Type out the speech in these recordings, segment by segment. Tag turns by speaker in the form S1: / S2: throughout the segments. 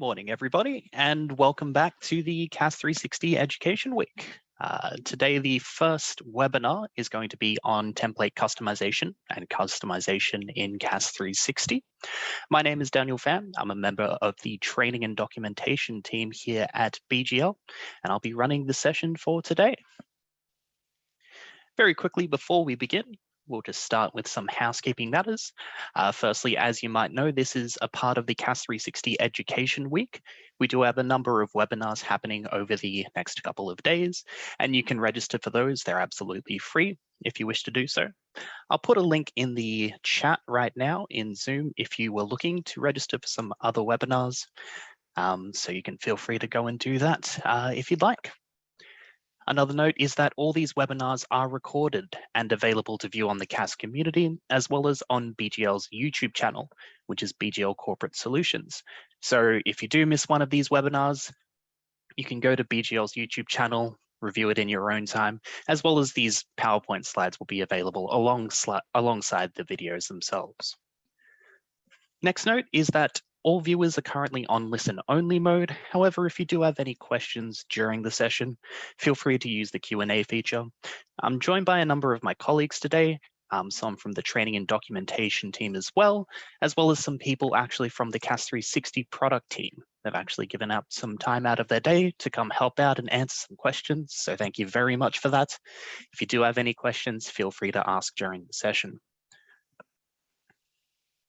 S1: morning, everybody, and welcome back to the CAS 360 Education Week. Today, the first webinar is going to be on template customization and customization in CAS 360. My name is Daniel Pham. I'm a member of the training and documentation team here at BGL, and I'll be running the session for today. Very quickly, before we begin, we'll just start with some housekeeping matters. Firstly, as you might know, this is a part of the CAS 360 Education Week. We do have a number of webinars happening over the next couple of days, and you can register for those. They're absolutely free if you wish to do so. I'll put a link in the chat right now in Zoom if you were looking to register for some other webinars. So you can feel free to go and do that if you'd like. Another note is that all these webinars are recorded and available to view on the CAS community, as well as on BGL's YouTube channel, which is BGL Corporate Solutions. So if you do miss one of these webinars, you can go to BGL's YouTube channel, review it in your own time, as well as these PowerPoint slides will be available alongside the videos themselves. Next note is that all viewers are currently on listen-only mode. However, if you do have any questions during the session, feel free to use the Q&A feature. I'm joined by a number of my colleagues today, some from the training and documentation team as well as some people actually from the CAS 360 product team. They've actually given up some time out of their day to come help out and answer some questions. So thank you very much for that. If you do have any questions, feel free to ask during the session.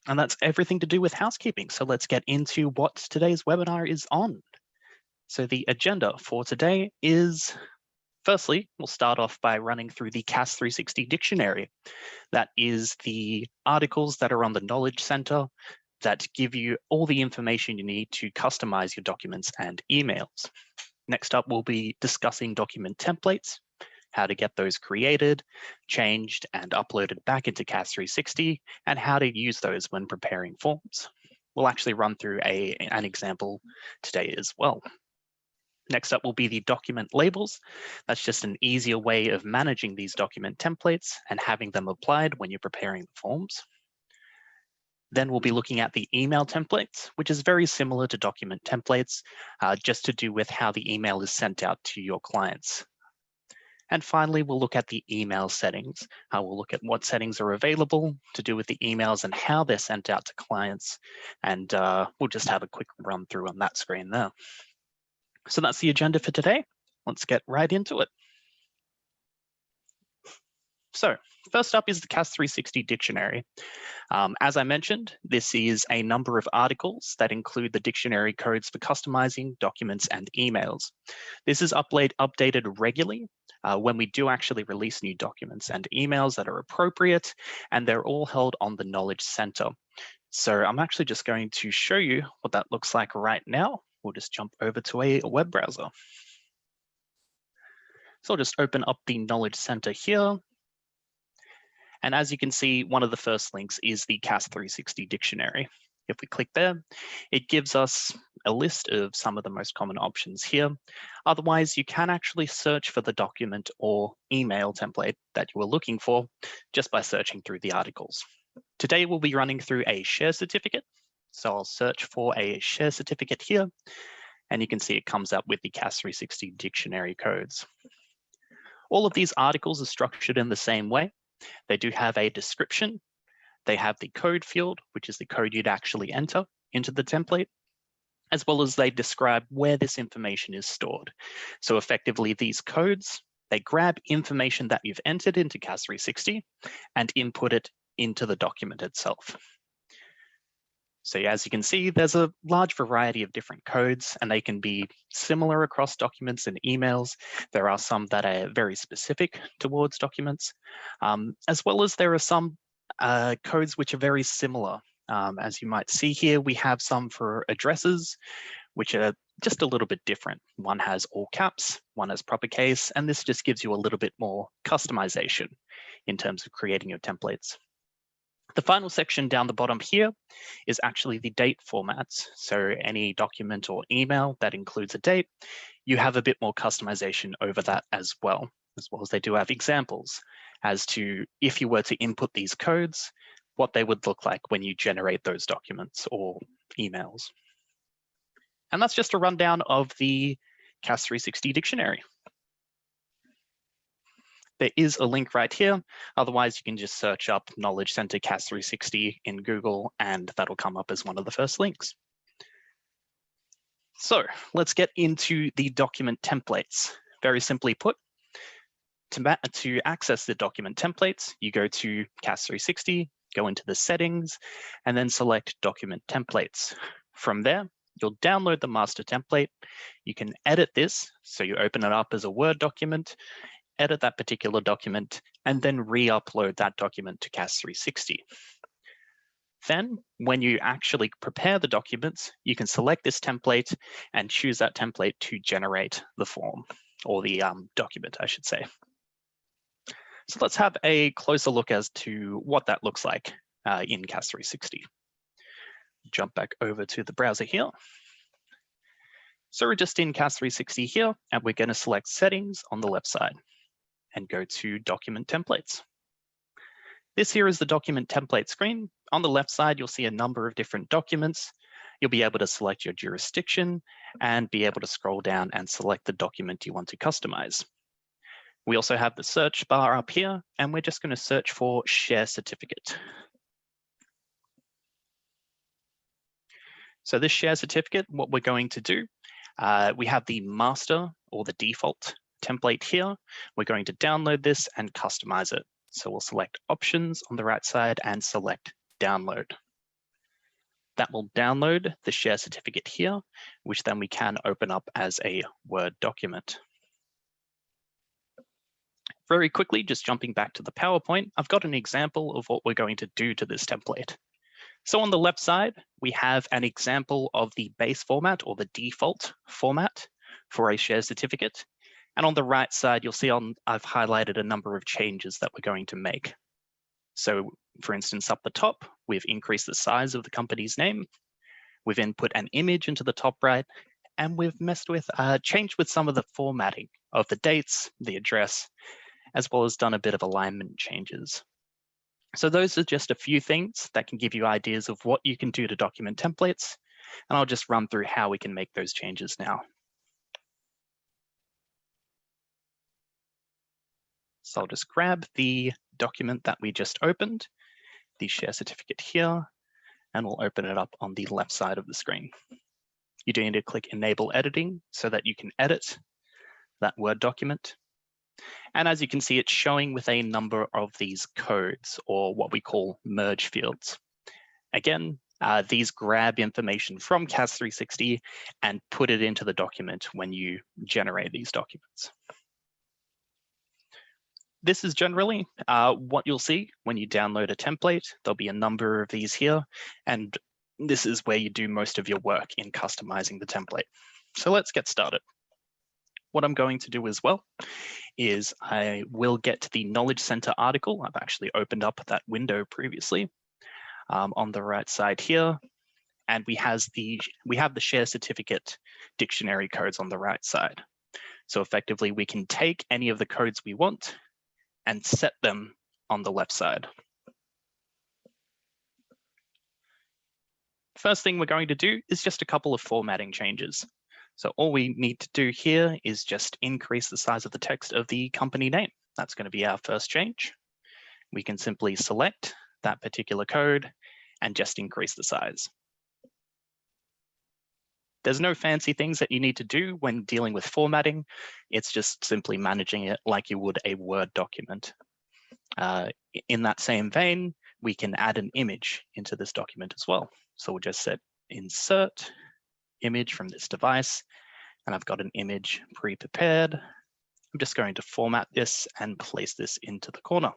S1: And that's everything to do with housekeeping. So let's get into what today's webinar is on. So the agenda for today is, firstly, we'll start off by running through the CAS 360 Dictionary. That is the articles that are on the Knowledge Center that give you all the information you need to customize your documents and emails. Next up, we'll be discussing document templates, how to get those created, changed, and uploaded back into CAS 360, and how to use those when preparing forms. We'll actually run through an example today as well. Next up will be the document labels. That's just an easier way of managing these document templates and having them applied when you're preparing the forms. Then we'll be looking at the email templates, which is very similar to document templates, just to do with how the email is sent out to your clients. And finally, we'll look at the email settings. We'll look at what settings are available to do with the emails and how they're sent out to clients. And we'll just have a quick run through on that screen there. So that's the agenda for today. Let's get right into it. So first up is the CAS 360 Dictionary. As I mentioned, this is a number of articles that include the dictionary codes for customizing documents and emails. This is updated regularly when we do actually release new documents and emails that are appropriate, and they're all held on the Knowledge Center. So I'm actually just going to show you what that looks like right now. We'll just jump over to a web browser. So I'll just open up the Knowledge Center here. And as you can see, one of the first links is the CAS 360 Dictionary. If we click there, it gives us a list of some of the most common options here. Otherwise, you can actually search for the document or email template that you were looking for just by searching through the articles. Today, we'll be running through a share certificate. So I'll search for a share certificate here, and you can see it comes up with the CAS 360 Dictionary codes. All of these articles are structured in the same way. They do have a description. They have the code field, which is the code you'd actually enter into the template, as well as they describe where this information is stored. So effectively, these codes, they grab information that you've entered into CAS 360 and input it into the document itself. So as you can see, there's a large variety of different codes, and they can be similar across documents and emails. There are some that are very specific towards documents, as well as there are some codes which are very similar. As you might see here, we have some for addresses, which are just a little bit different. One has all caps, one has proper case, and this just gives you a little bit more customization in terms of creating your templates. The final section down the bottom here is actually the date formats. So any document or email that includes a date, you have a bit more customization over that as well as they do have examples as to if you were to input these codes, what they would look like when you generate those documents or emails. And that's just a rundown of the CAS 360 dictionary. There is a link right here. Otherwise, you can just search up Knowledge Center CAS 360 in Google, and that'll come up as one of the first links. So let's get into the document templates. Very simply put, to access the document templates, you go to CAS 360, go into the settings, and then select document templates. From there, you'll download the master template. You can edit this, so you open it up as a Word document, edit that particular document, and then re-upload that document to CAS 360. Then, when you actually prepare the documents, you can select this template and choose that template to generate the form, or the document, I should say. So let's have a closer look as to what that looks like in CAS 360. Jump back over to the browser here. So we're just in CAS 360 here, and we're going to select Settings on the left side and go to Document Templates. This here is the document template screen. On the left side, you'll see a number of different documents. You'll be able to select your jurisdiction and be able to scroll down and select the document you want to customize. We also have the search bar up here, and we're just going to search for Share Certificate. So this Share Certificate, what we're going to do, we have the master or the default template here. We're going to download this and customize it. So we'll select Options on the right side and select Download. That will download the Share Certificate here, which then we can open up as a Word document. Very quickly, just jumping back to the PowerPoint, I've got an example of what we're going to do to this template. So on the left side, we have an example of the base format or the default format for a Share Certificate. And on the right side, you'll see I've highlighted a number of changes that we're going to make. So for instance, up the top, we've increased the size of the company's name. We've input an image into the top right, and we've changed with some of the formatting of the dates, the address, as well as done a bit of alignment changes. So those are just a few things that can give you ideas of what you can do to document templates. And I'll just run through how we can make those changes now. So I'll just grab the document that we just opened, the Share Certificate here, and we'll open it up on the left side of the screen. You do need to click Enable Editing so that you can edit that Word document. And as you can see, it's showing with a number of these codes, or what we call merge fields. Again, these grab information from CAS 360 and put it into the document when you generate these documents. This is generally what you'll see when you download a template. There'll be a number of these here, and this is where you do most of your work in customizing the template. So let's get started. What I'm going to do as well is I will get to the Knowledge Center article. I've actually opened up that window previously on the right side here. And we have the Share Certificate dictionary codes on the right side. So effectively, we can take any of the codes we want and set them on the left side. First thing we're going to do is just a couple of formatting changes. So all we need to do here is just increase the size of the text of the company name. That's going to be our first change. We can simply select that particular code and just increase the size. There's no fancy things that you need to do when dealing with formatting. It's just simply managing it like you would a Word document. In that same vein, we can add an image into this document as well. So we'll just set Insert Image from this device, and I've got an image pre-prepared. I'm just going to format this and place this into the corner.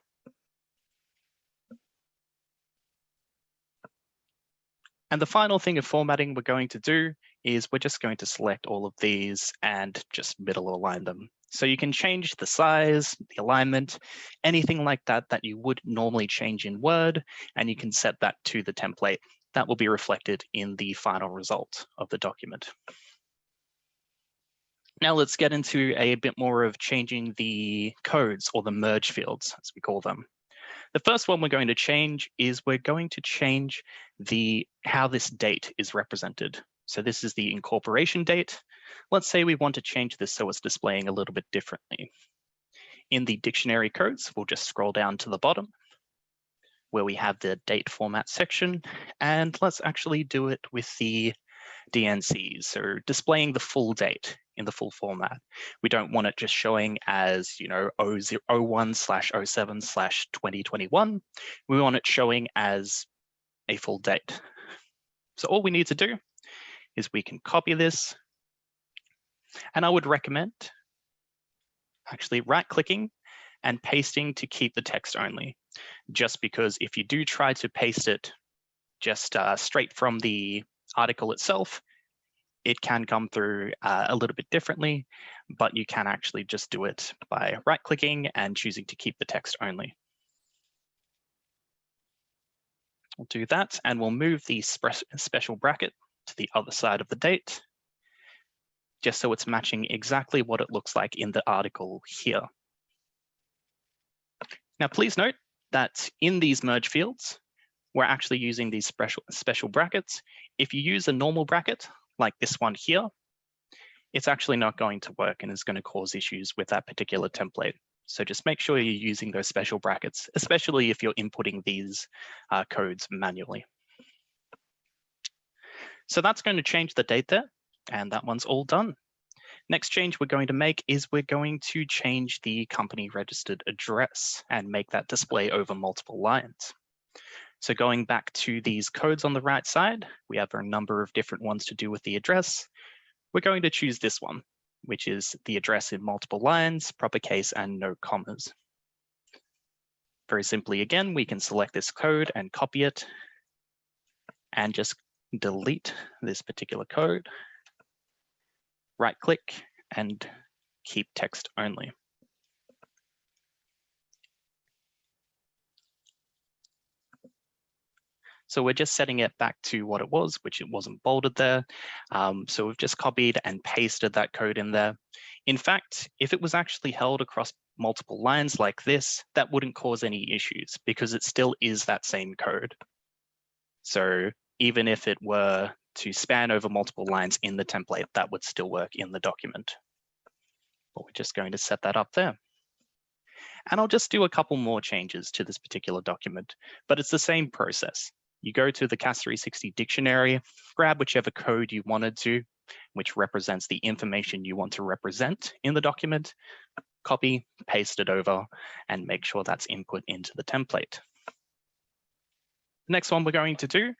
S1: And the final thing of formatting we're going to do is we're just going to select all of these and just middle align them. So you can change the size, the alignment, anything like that that you would normally change in Word, and you can set that to the template. That will be reflected in the final result of the document. Now let's get into a bit more of changing the codes, or the merge fields, as we call them. The first one we're going to change is we're going to change how this date is represented. So this is the incorporation date. Let's say we want to change this so it's displaying a little bit differently. In the dictionary codes, we'll just scroll down to the bottom where we have the date format section, and let's actually do it with the DNCs, so displaying the full date in the full format. We don't want it just showing as, 01/07/2021. We want it showing as a full date. So all we need to do is we can copy this, and I would recommend actually right-clicking and pasting to keep the text only, just because if you do try to paste it just straight from the article itself, it can come through a little bit differently, but you can actually just do it by right-clicking and choosing to keep the text only. We'll do that, and we'll move the special bracket to the other side of the date, just so it's matching exactly what it looks like in the article here. Now, please note that in these merge fields, we're actually using these special brackets. If you use a normal bracket, like this one here, it's actually not going to work and is going to cause issues with that particular template. So just make sure you're using those special brackets, especially if you're inputting these codes manually. So that's going to change the date there, and that one's all done. Next change we're going to make is we're going to change the company registered address and make that display over multiple lines. So going back to these codes on the right side, we have a number of different ones to do with the address. We're going to choose this one, which is the address in multiple lines, proper case, and no commas. Very simply, again, we can select this code and copy it and just delete this particular code. Right-click and keep text only. So we're just setting it back to what it was, which it wasn't bolded there. So we've just copied and pasted that code in there. In fact, if it was actually held across multiple lines like this, that wouldn't cause any issues because it still is that same code. So even if it were to span over multiple lines in the template, that would still work in the document. But we're just going to set that up there. And I'll just do a couple more changes to this particular document, but it's the same process. You go to the CAS 360 dictionary, grab whichever code you wanted to, which represents the information you want to represent in the document, copy, paste it over, and make sure that's input into the template. The next one we're going to do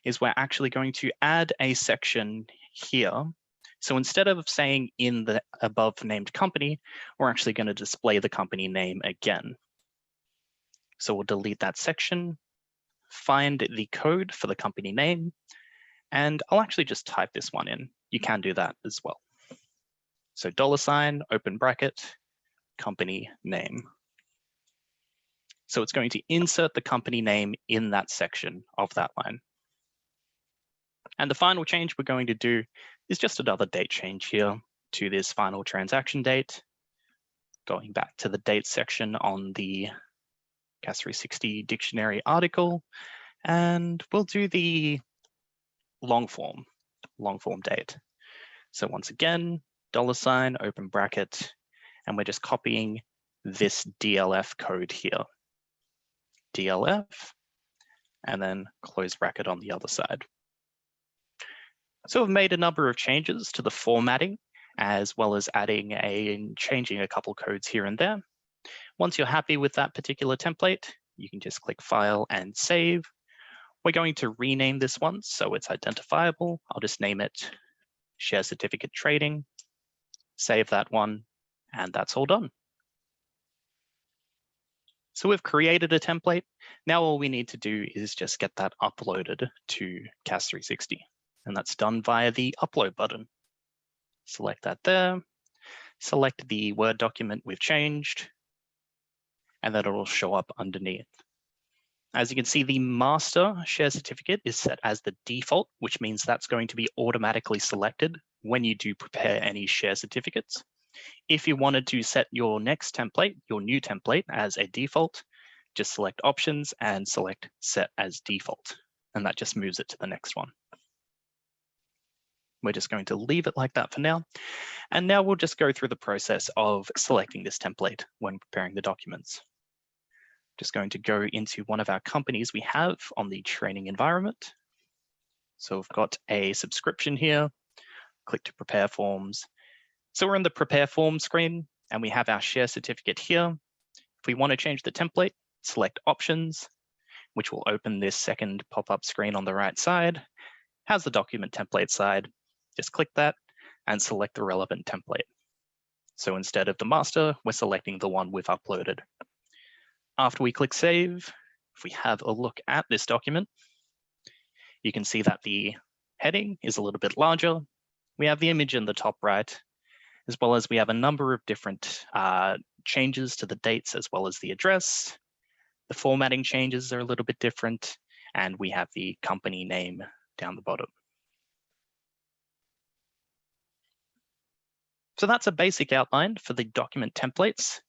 S1: is we're actually going to add a section here. So instead of saying in the above named company, we're actually going to display the company name again. So we'll delete that section, find the code for the company name, and I'll actually just type this one in. You can do that as well. So $, open bracket, company name. So it's going to insert the company name in that section of that line. And the final change we're going to do is just another date change here to this final transaction date. Going back to the date section on the CAS 360 dictionary article, and we'll do the long form date. So once again, $, open bracket, and we're just copying this DLF code here. DLF, and then close bracket on the other side. So we've made a number of changes to the formatting, as well as adding and changing a couple codes here and there. Once you're happy with that particular template, you can just click File and Save. We're going to rename this one so it's identifiable. I'll just name it Share Certificate Trading, save that one, and that's all done. So we've created a template. Now all we need to do is just get that uploaded to CAS 360, and that's done via the Upload button. Select that there, select the Word document we've changed, and then it'll show up underneath. As you can see, the master share certificate is set as the default, which means that's going to be automatically selected when you do prepare any share certificates. If you wanted to set your next template, your new template, as a default, just select Options and select Set as Default, and that just moves it to the next one. We're just going to leave it like that for now. And now we'll just go through the process of selecting this template when preparing the documents. Just going to go into one of our companies we have on the training environment. So we've got a subscription here, click to prepare forms. So we're in the prepare form screen and we have our share certificate here. If we want to change the template, select options, which will open this second pop-up screen on the right side. Has the document template side. Just click that and select the relevant template. So instead of the master, we're selecting the one we've uploaded. After we click save, if we have a look at this document, you can see that the heading is a little bit larger. We have the image in the top right, as well as we have a number of different changes to the dates as well as the address. The formatting changes are a little bit different, and we have the company name down the bottom. So that's a basic outline for the document templates.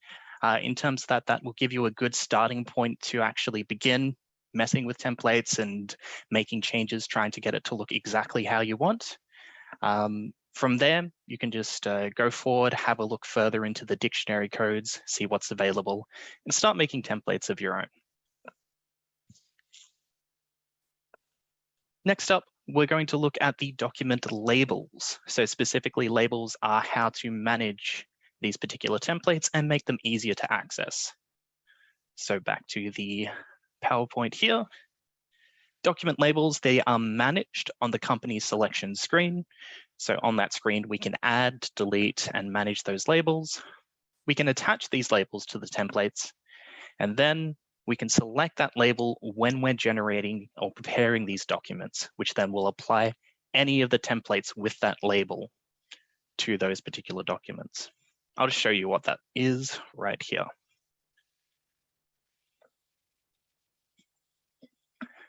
S1: In terms of that will give you a good starting point to actually begin messing with templates and making changes, trying to get it to look exactly how you want. From there, you can just go forward, have a look further into the dictionary codes, see what's available, and start making templates of your own. Next up, we're going to look at the document labels. So specifically, labels are how to manage these particular templates and make them easier to access. So back to the PowerPoint here. Document labels, they are managed on the company selection screen. So on that screen, we can add, delete, and manage those labels. We can attach these labels to the templates, and then we can select that label when we're generating or preparing these documents, which then will apply any of the templates with that label to those particular documents. I'll just show you what that is right here.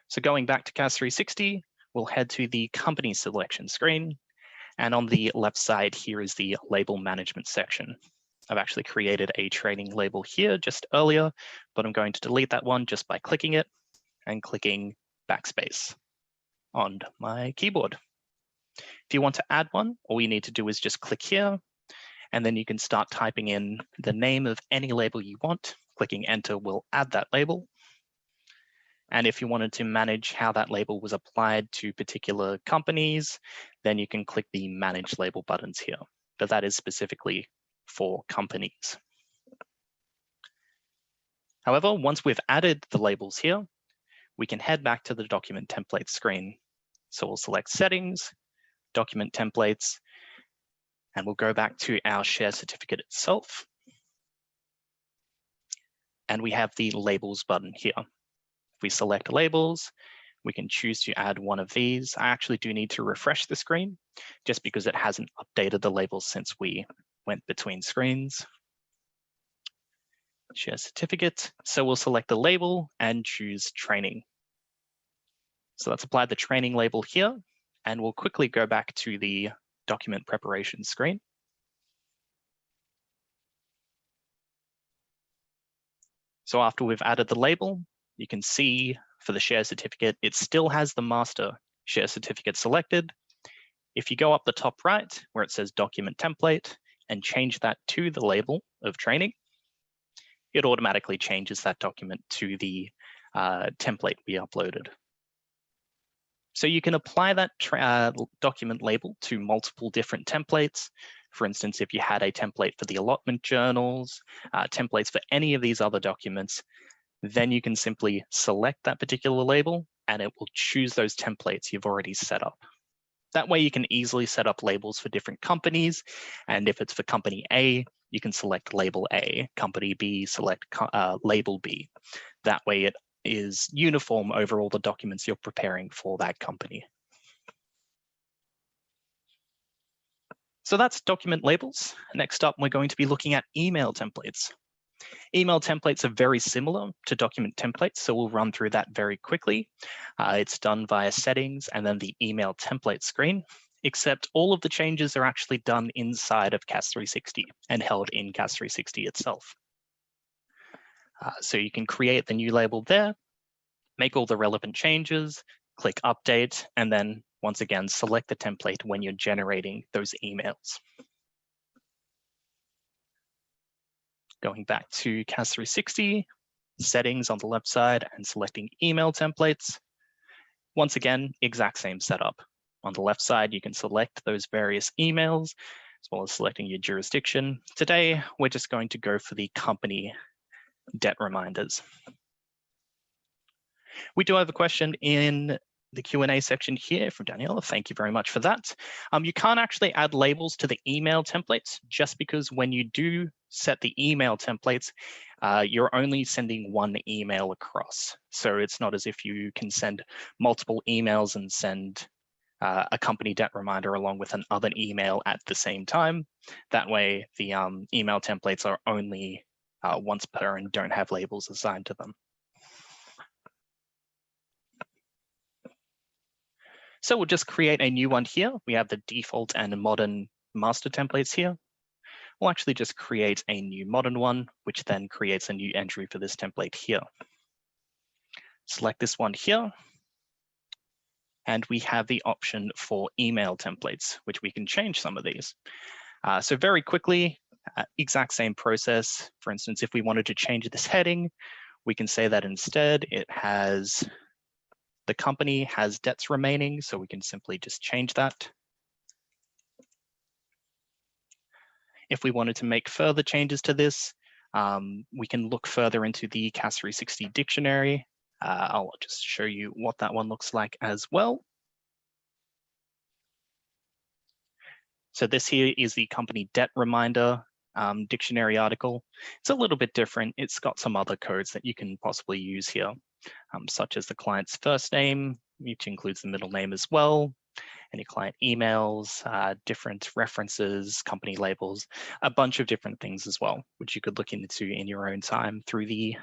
S1: So going back to CAS 360, we'll head to the company selection screen. And on the left side here is the label management section. I've actually created a training label here just earlier, but I'm going to delete that one just by clicking it and clicking backspace on my keyboard. If you want to add one, all you need to do is just click here, and then you can start typing in the name of any label you want. Clicking enter will add that label. And if you wanted to manage how that label was applied to particular companies, then you can click the Manage Label buttons here. But that is specifically for companies. However, once we've added the labels here, we can head back to the document template screen. So we'll select Settings, Document Templates, and we'll go back to our share certificate itself. And we have the Labels button here. If we select Labels, we can choose to add one of these. I actually do need to refresh the screen just because it hasn't updated the labels since we went between screens. Share certificate. So we'll select the label and choose training. So let's apply the training label here, and we'll quickly go back to the document preparation screen. So after we've added the label, you can see for the share certificate, it still has the master share certificate selected. If you go up the top right where it says document template and change that to the label of training, it automatically changes that document to the template we uploaded. So you can apply that document label to multiple different templates. For instance, if you had a template for the allotment journals, templates for any of these other documents, then you can simply select that particular label and it will choose those templates you've already set up. That way you can easily set up labels for different companies. And if it's for company A, you can select label A, company B, select label B. That way it is uniform over all the documents you're preparing for that company. So that's document labels. Next up, we're going to be looking at email templates. Email templates are very similar to document templates, so we'll run through that very quickly. It's done via settings and then the email template screen, except all of the changes are actually done inside of CAS 360 and held in CAS 360 itself. So you can create the new label there, make all the relevant changes, click update, and then once again, select the template when you're generating those emails. Going back to CAS 360, settings on the left side and selecting email templates. Once again, exact same setup. On the left side, you can select those various emails, as well as selecting your jurisdiction. Today, we're just going to go for the company debt reminders. We do have a question in the Q&A section here from Daniela. Thank you very much for that. You can't actually add labels to the email templates just because when you do set the email templates, you're only sending one email across. So it's not as if you can send multiple emails and send a company debt reminder along with another email at the same time. That way, the email templates are only once per and don't have labels assigned to them. So we'll just create a new one here. We have the default and modern master templates here. We'll actually just create a new modern one, which then creates a new entry for this template here. Select this one here. And we have the option for email templates, which we can change some of these. So very quickly, exact same process. For instance, if we wanted to change this heading, we can say that instead it has the company has debts remaining, so we can simply just change that. If we wanted to make further changes to this, we can look further into the CAS 360 dictionary. I'll just show you what that one looks like as well. So this here is the company debt reminder dictionary article. It's a little bit different. It's got some other codes that you can possibly use here, such as the client's first name, which includes the middle name as well, any client emails, different references, company labels, a bunch of different things as well, which you could look into in your own time through the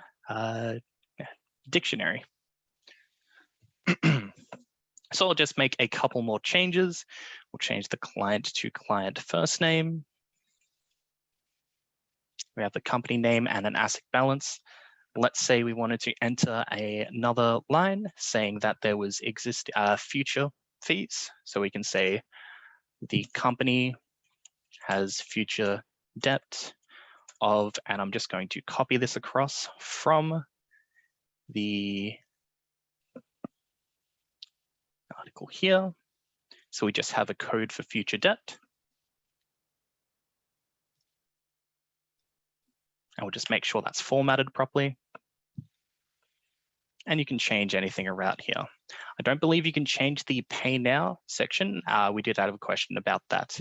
S1: dictionary. So I'll just make a couple more changes. We'll change the client to client first name. We have the company name and an asset balance. Let's say we wanted to enter another line saying that there was future fees. So we can say the company has future debt of, and I'm just going to copy this across from the article here. So we just have a code for future debt. And we'll just make sure that's formatted properly. And you can change anything around here. I don't believe you can change the pay now section. We did have a question about that.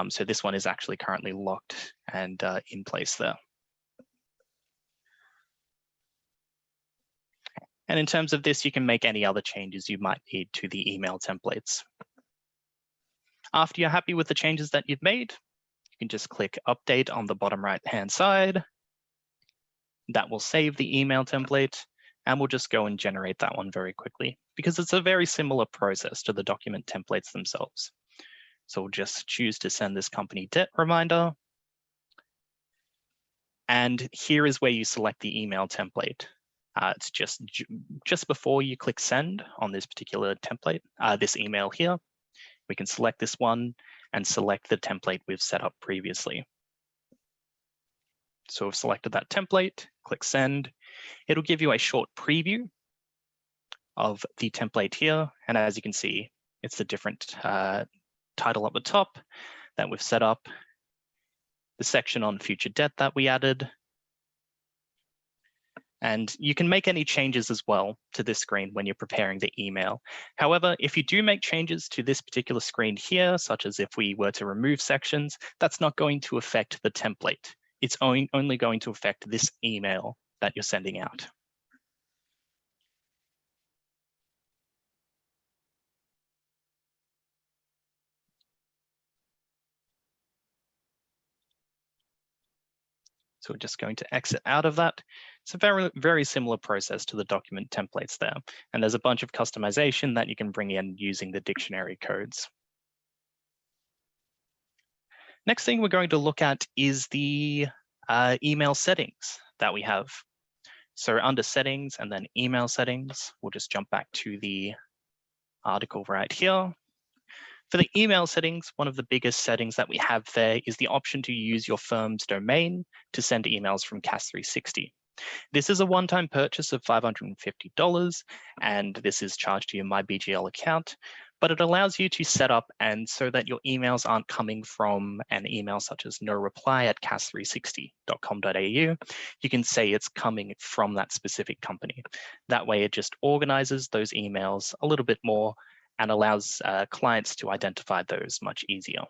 S1: So this one is actually currently locked and in place there. And in terms of this, you can make any other changes you might need to the email templates. After you're happy with the changes that you've made, you can just click Update on the bottom right-hand side. That will save the email template, and we'll just go and generate that one very quickly because it's a very similar process to the document templates themselves. So we'll just choose to send this company debt reminder. And here is where you select the email template. It's just before you click send on this particular template, this email here. We can select this one and select the template we've set up previously. So we've selected that template, click send. It'll give you a short preview of the template here. And as you can see, it's the different title at the top that we've set up, the section on future debt that we added. And you can make any changes as well to this screen when you're preparing the email. However, if you do make changes to this particular screen here, such as if we were to remove sections, that's not going to affect the template. It's only going to affect this email that you're sending out. So we're just going to exit out of that. It's a very, very similar process to the document templates there. And there's a bunch of customization that you can bring in using the dictionary codes. Next thing we're going to look at is the email settings that we have. So under settings and then email settings, we'll just jump back to the article right here. For the email settings, one of the biggest settings that we have there is the option to use your firm's domain to send emails from CAS 360. This is a one-time purchase of $550, and this is charged to your MyBGL account, but it allows you to set up and so that your emails aren't coming from an email such as noreply@cas360.com.au. You can say it's coming from that specific company. That way it just organizes those emails a little bit more and allows clients to identify those much easier.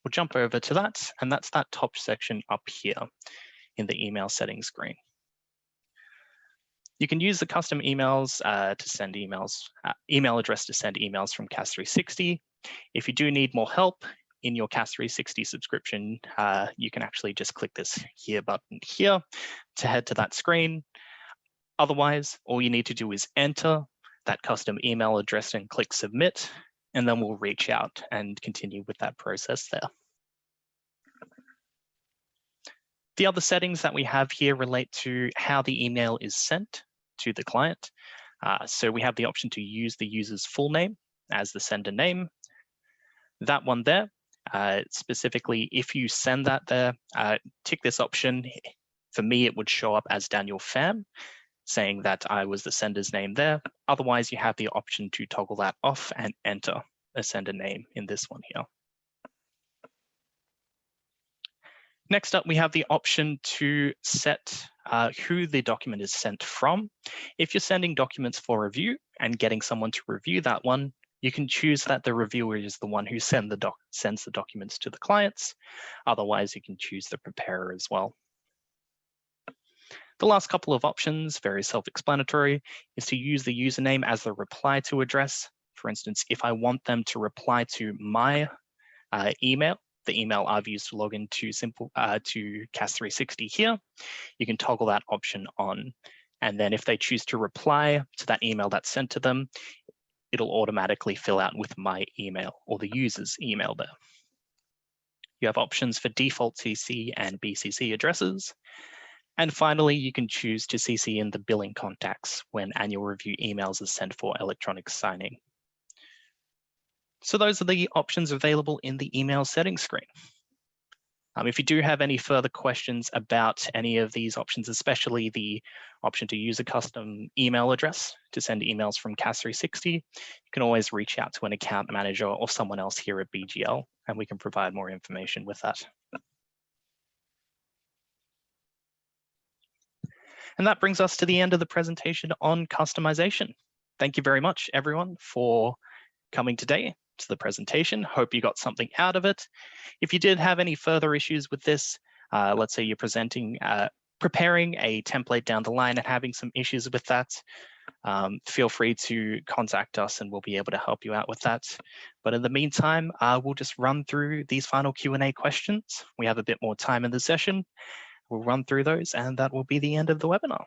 S1: We'll jump over to that, and that's that top section up here in the email settings screen. You can use the custom emails to send emails, email address to send emails from CAS 360. If you do need more help in your CAS 360 subscription, you can actually just click this here button here to head to that screen. Otherwise, all you need to do is enter that custom email address and click submit, and then we'll reach out and continue with that process there. The other settings that we have here relate to how the email is sent to the client. So we have the option to use the user's full name as the sender name. That one there, specifically, if you send that there, tick this option. For me, it would show up as Daniel Pham, saying that I was the sender's name there. Otherwise, you have the option to toggle that off and enter a sender name in this one here. Next up, we have the option to set who the document is sent from. If you're sending documents for review and getting someone to review that one, you can choose that the reviewer is the one who sends the documents to the clients. Otherwise, you can choose the preparer as well. The last couple of options, very self-explanatory, is to use the username as the reply to address. For instance, if I want them to reply to my email, the email I've used to log into to CAS 360 here, you can toggle that option on. And then if they choose to reply to that email that's sent to them, it'll automatically fill out with my email or the user's email there. You have options for default CC and BCC addresses. And finally, you can choose to CC in the billing contacts when annual review emails are sent for electronic signing. So those are the options available in the email settings screen. If you do have any further questions about any of these options, especially the option to use a custom email address to send emails from CAS 360, you can always reach out to an account manager or someone else here at BGL, and we can provide more information with that. And that brings us to the end of the presentation on customization. Thank you very much, everyone, for coming today to the presentation. Hope you got something out of it. If you did have any further issues with this, let's say you're preparing a template down the line and having some issues with that, feel free to contact us and we'll be able to help you out with that. But in the meantime, we'll just run through these final Q&A questions. We have a bit more time in the session. We'll run through those and that will be the end of the webinar.